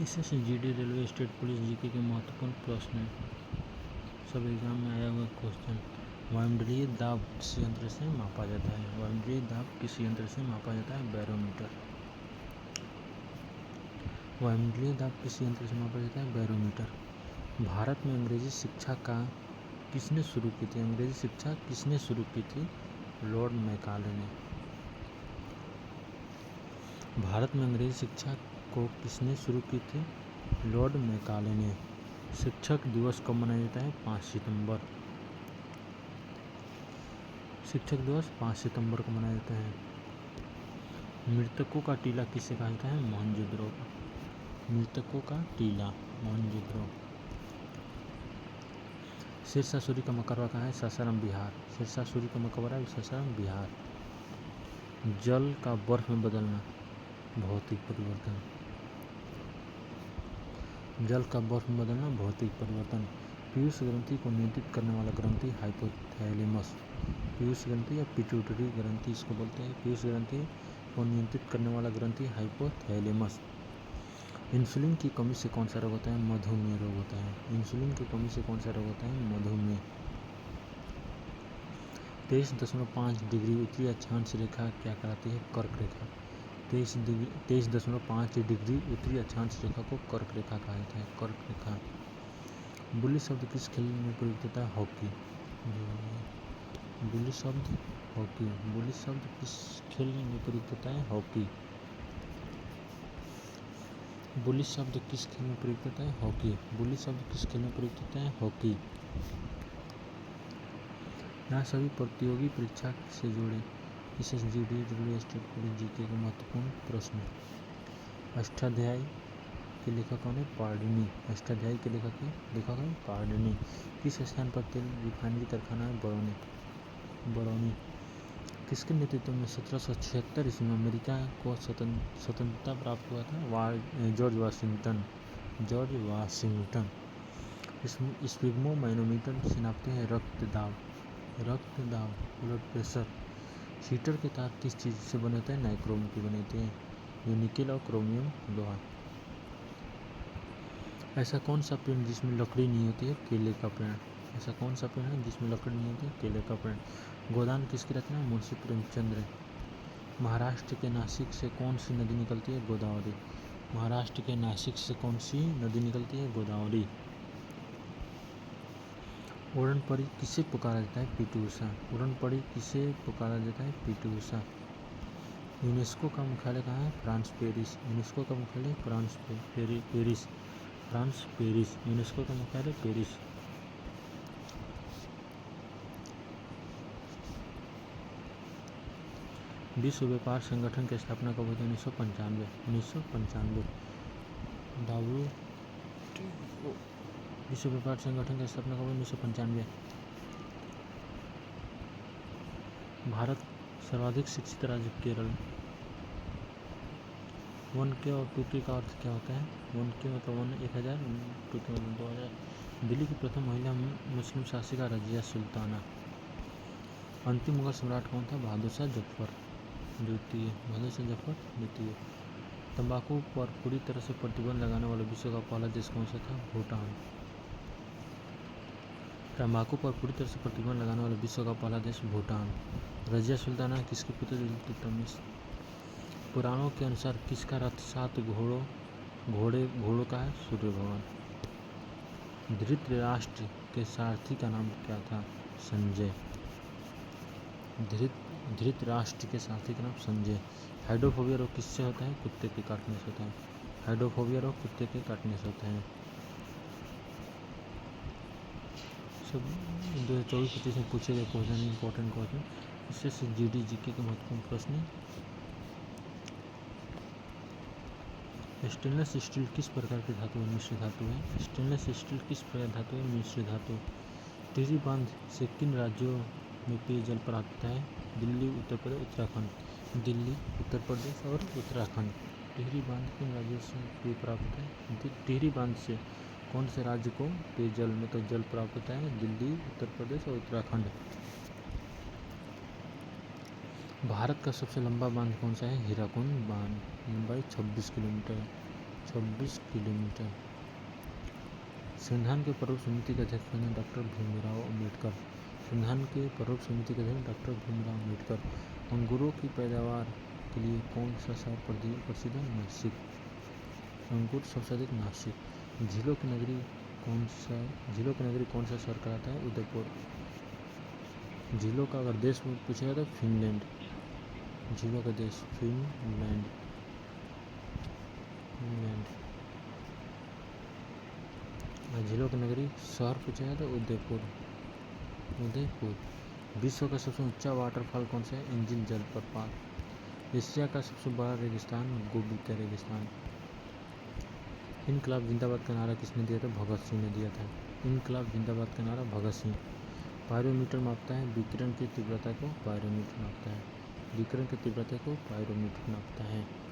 इससे GD, railway, state police, GK के महत्वपूर्ण प्रश्न हैं। सब एग्जाम में आया हुआ क्वेश्चन। वायुमंडलीय दाब किस यंत्र से मापा जाता है? वायुमंडलीय दाब किस यंत्र से मापा जाता है? बैरोमीटर। वायुमंडलीय दाब किस यंत्र से मापा जाता है? बैरोमीटर। भारत में अंग्रेजी शिक्षा का किसने शुरू की थी? अंग्रेजी शिक्षा किसने शुरू की थी? लॉर्ड मैकाले ने। भारत में अंग्रेजी शिक्षा को किसने शुरू की थी? लॉर्ड मैकाले ने। शिक्षक दिवस कब मनाया जाता है? 5 सितंबर। शिक्षक दिवस 5 सितंबर को मनाया जाता है। मृतकों का टीला किसे कहा जाता है? मोहनजोदड़ो। मृतकों का टीला मोहनजोदड़ो। शेरशाह सूरी का मकबरा कहाँ है? सासाराम, बिहार। शेरशाह सूरी का मकबरा सासाराम, बिहार। जल का बर्फ में बदलना, भौतिक परिवर्तन। जल का बर्फ में बदलना, भौतिक परिवर्तन। पीयूष ग्रंथि को नियंत्रित करने वाला ग्रंथि हाइपोथैलेमस। पीयूष ग्रंथि या पिट्यूटरी ग्रंथि इसको बोलते हैं। पीयूष ग्रंथि को नियंत्रित करने वाला ग्रंथि हाइपोथैलेमस। इंसुलिन की कमी से कौन सा रोग होता है? मधुमेह रोग होता है। इंसुलिन की कमी से कौन सा रोग होता है? मधुमेह। 23.5 डिग्री उत्तरी अक्षांश रेखा क्या कहलाती है? कर्क रेखा। 23.5 डिग्री उत्तरी अक्षांश रेखा को कर्क रेखा कहा जाता है। कर्क रेखा। बुली शब्द किस खेल में प्रयुक्त होता है? हॉकी। बुली शब्द हॉकी। बुली शब्द किस खेल में प्रयुक्त होता है? हॉकी। बुली शब्द किस खेल में प्रयुक्त होता है? हॉकी। बुली शब्द किस खेल में प्रयुक्त होता है? हॉकी। यहाँ सभी प्रतियोगी परीक्षा से जुड़े SSGD, railway, state police, GK के महत्वपूर्ण प्रश्न। अष्टाध्यायी के लेखक कौन है? पाणिनि। अष्टाध्यायी के लेखक है पाणिनि। किस स्थान पर तेल रिफाइनरी कारखाना है? बरौनी। किसके नेतृत्व में 1776 ईस्वी में अमेरिका को स्वतंत्रता प्राप्त हुआ था? George Washington. George Washington. Sphygmomanometer से नापते हैं रक्तदाब। Blood pressure. हीटर के तार किस चीज़ से बने होते हैं? नाइक्रोम के बने होते हैं। ये निकेल और क्रोमियम लोहा। ऐसा कौन सा पेड़ जिसमें लकड़ी नहीं होती है? केले का पेड़। ऐसा कौन सा पेड़ है जिसमें लकड़ी नहीं होती है? केले का पेड़। गोदान किसकी रचना है? मुंशी प्रेमचंद्र। महाराष्ट्र के नासिक से कौन सी नदी निकलती है? गोदावरी। महाराष्ट्र के नासिक से कौन सी नदी निकलती है? गोदावरी। उड़न परी किसे पुकारा जाता है? पीटी उषा। उड़न परी किसे पुकारा जाता है? पीटी उषा। यूनेस्को का मुख्यालय कहाँ है? France, Paris. यूनेस्को का मुख्यालय France, Paris. France, Paris. UNESCO का मुख्यालय पेरिस। विश्व व्यापार संगठन की स्थापना कब हुई थी? 1995। 1995। विश्व व्यापार संगठन की स्थापना कब हुई? 1995। भारत सर्वाधिक शिक्षित राज्य केरल। 1K और 2K का अर्थ क्या होता है? 1K मतलब 1000, 2K मतलब 2000। दिल्ली की प्रथम महिला मुस्लिम शासिका रजिया सुल्ताना। अंतिम मुगल सम्राट कौन था? बहादुर शाह जफर द्वितीय। बहादुर शाह जफर द्वितीय। तंबाकू पर पूरी तरह से प्रतिबंध लगाने वाला विश्व का पहला देश कौन सा था? भूटान। तंबाकू पर पूरी तरह से प्रतिबंध लगाने वाला विश्व का पहला देश भूटान। रजिया सुल्ताना किसके पुत्र थे? इल्तुतमिश। पुराणों के अनुसार किसका रथ 7 घोड़ों का है? सूर्य भगवान। धृतराष्ट्र के सारथी का नाम क्या था? संजय। धृतराष्ट्र के सारथी का नाम संजय। हाइड्रोफोबिया रोग किससे होता है? कुत्ते के काटने से होता है। हाइड्रोफोबिया रोग कुत्ते के काटने से होता है। सब 2024-25 में पूछे गए क्वेश्चन, इंपॉर्टेंट क्वेश्चन। इससे GD GK के महत्वपूर्ण प्रश्न। स्टेनलेस स्टील किस प्रकार की धातु है? मिश्र धातु है। स्टेनलेस स्टील किस प्रकार धातु है? मिश्र धातु। टिहरी बांध से किन राज्यों में पेयजल प्राप्त होता है? दिल्ली, उत्तर प्रदेश, उत्तराखंड। दिल्ली, उत्तर प्रदेश और उत्तराखंड। टिहरी बांध किन राज्यों से पेय प्राप्त होता है? टिहरी बांध से कौन से राज्य को पेयजल मतलब जल प्राप्त होता है? दिल्ली, उत्तर प्रदेश और उत्तराखंड। भारत का सबसे लंबा बांध कौन सा है? हीराकुंड बांध। लंबाई 26 किलोमीटर है। 26 किलोमीटर। संविधान के प्रमुख समिति के अध्यक्ष बने डॉक्टर भीमराव अम्बेडकर। संविधान के प्रमुख समिति के अध्यक्ष डॉक्टर भीमराव अम्बेडकर। अंगूरों की पैदावार के लिए कौन सा शहर प्रसिद्ध है? नासिक। अंगूर सबसे अधिक नासिक। झीलों की नगरी कौन सा शहर कहलाता है? उदयपुर। झीलों का अगर देश पूछा जाए तो फिनलैंड। झीलों का देश फिनलैंड। झीलों की नगरी शहर पूछा जाए तो उदयपुर। विश्व का सबसे ऊंचा वाटरफॉल कौन सा है? इंजिल जलप्रपात। एशिया का सबसे बड़ा रेगिस्तान गोबी का रेगिस्तान। इनकलाब जिंदाबाद का नारा किसने दिया था? भगत सिंह ने दिया था। इनकलाब जिंदाबाद का नारा भगत सिंह। पायरोमीटर मापता है विकिरण की तीव्रता को। पायरोमीटर मापता है विकिरण की तीव्रता को। पायरोमीटर मापता है।